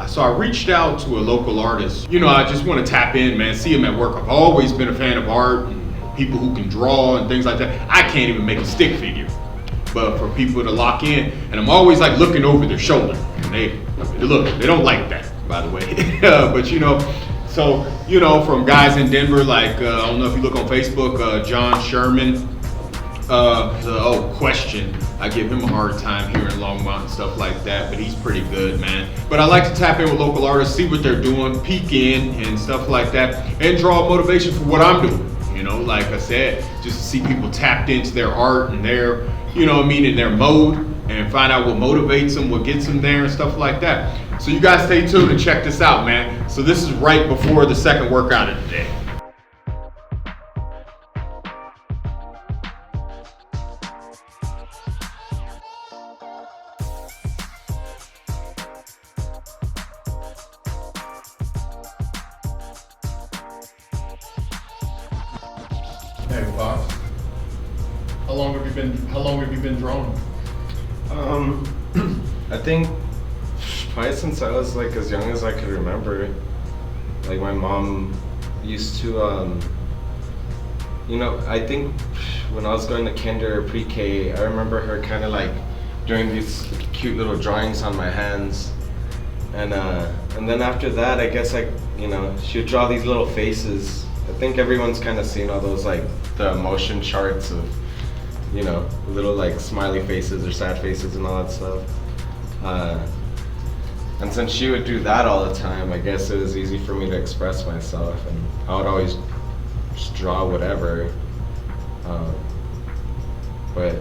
So I reached out to a local artist. You know, I just want to tap in, man, see him at work. I've always been a fan of art and people who can draw and things like that. I can't even make a stick figure, but for people to lock in, and I'm always like looking over their shoulder. And they don't like that, by the way. But you know, so you know, from guys in Denver, like I don't know if you look on Facebook, John Sherman. Question. I give him a hard time here in Longmont and stuff like that, but he's pretty good, man. But I like to tap in with local artists, see what they're doing, peek in and stuff like that, and draw motivation for what I'm doing. You know, like I said, just to see people tapped into their art and their, you know what I mean, in their mode, and find out what motivates them, what gets them there and stuff like that. So you guys stay tuned and check this out, man. So this is right before the second workout of the day. Hey Fox, how long have you been drawing? I think probably since I was like as young as I could remember. Like my mom used to, you know, I think when I was going to kinder or pre-K, I remember her kind of like doing these cute little drawings on my hands, and then after that, I guess you know, she would draw these little faces. I think everyone's kind of seen all those like the emotion charts of, you know, little like smiley faces or sad faces and all that stuff. And since she would do that all the time, I guess it was easy for me to express myself, and I would always just draw whatever. But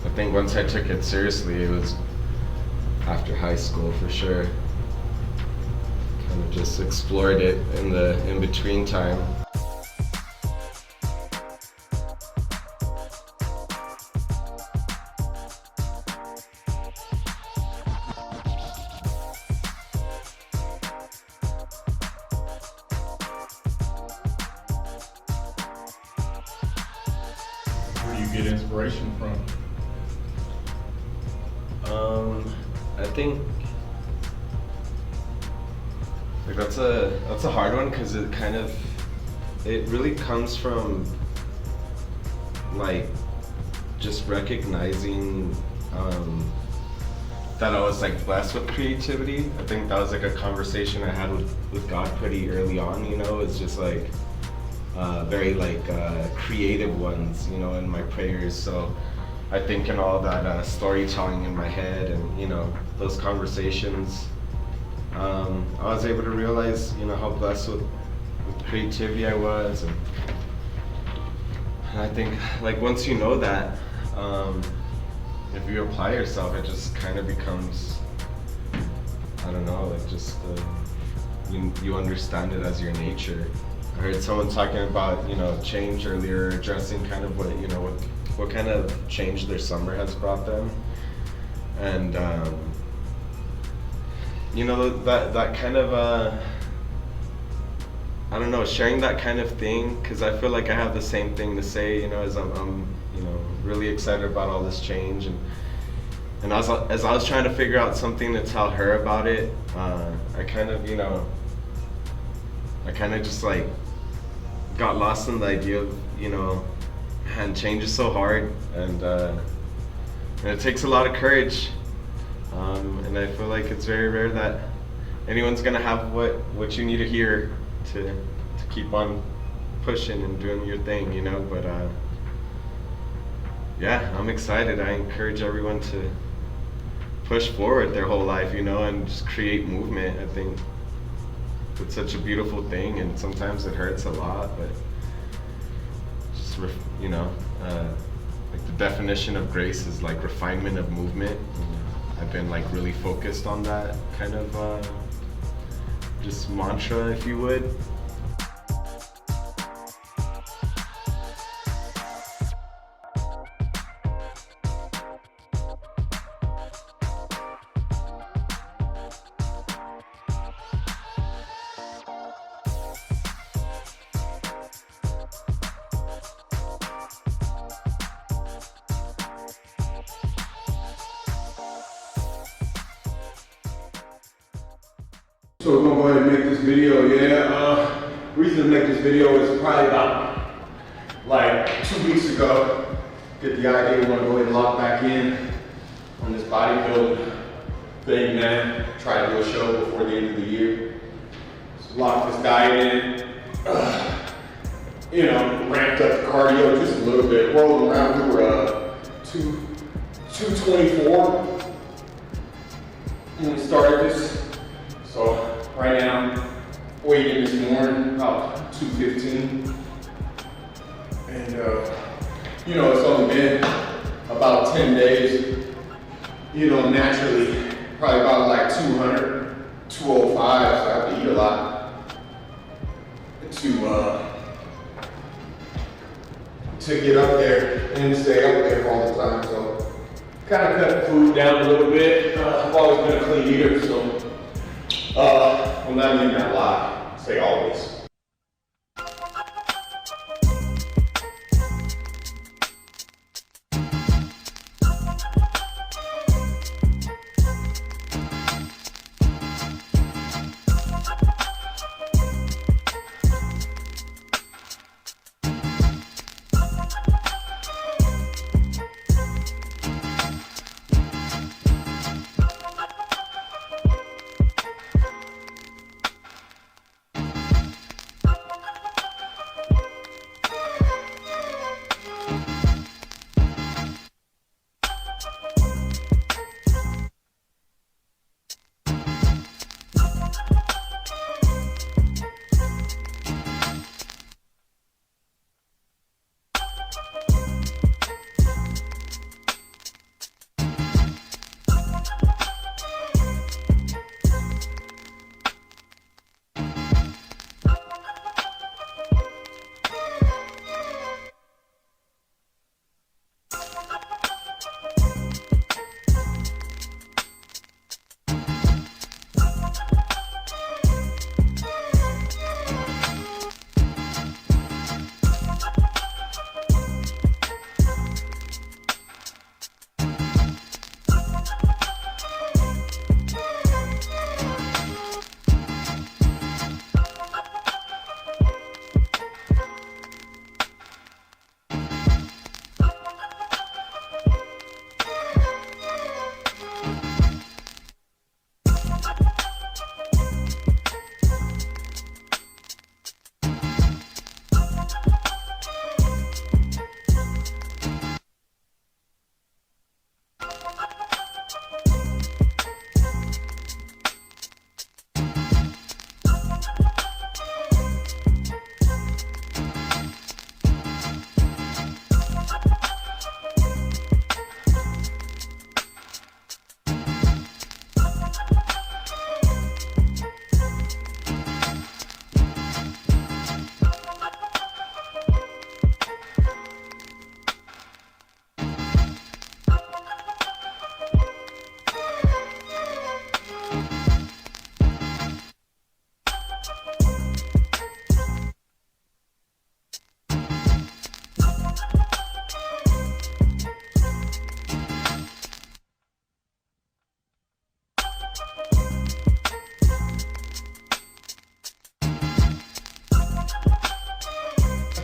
I think once I took it seriously, it was after high school for sure. Kind of just explored it in the in-between time. Where do you get inspiration from? I think like that's a hard one because it really comes from like just recognizing that I was like blessed with creativity. I think that was like a conversation I had with God pretty early on, you know. It's just like very like creative ones, you know, in my prayers. So I think in all that storytelling in my head and, you know, those conversations, I was able to realize, you know, how blessed with creativity I was. And I think like once you know that, if you apply yourself, it just kind of becomes, I don't know, like just you understand it as your nature. I heard someone talking about, you know, change earlier, addressing kind of what, you know, what kind of change their summer has brought them. And, you know, that kind of, I don't know, sharing that kind of thing, because I feel like I have the same thing to say, you know, as I'm you know, really excited about all this change. And as I was trying to figure out something to tell her about it, I kind of, you know, just like got lost in the idea of, you know, man, change is so hard, and it takes a lot of courage, and I feel like it's very rare that anyone's gonna have what you need to hear to keep on pushing and doing your thing, you know. But yeah, I'm excited. I encourage everyone to push forward their whole life, you know, and just create movement. I think it's such a beautiful thing, and sometimes it hurts a lot, but just you know, like the definition of grace is like refinement of movement. I've been like really focused on that kind of just mantra, if you would. So we're gonna go ahead and make this video, reason to make this video is probably about like 2 weeks ago. Get the idea, we wanna go ahead and lock back in on this bodybuilding thing, man. Try to do a show before the end of the year. So lock this guy in. Ramped up the cardio just a little bit. Rolling around, we were 224 when we started this. So right now, weighed in this morning, about 215. And it's only been about 10 days. Naturally, probably about like 200, 205, so I have to eat a lot to get up there and stay up there all the time. So kind of cut food down a little bit. I've always been a clean eater, so I'm not even gonna lie, say always.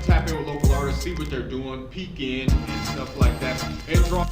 Tap in with local artists, see what they're doing, peek in and stuff like that, and draw.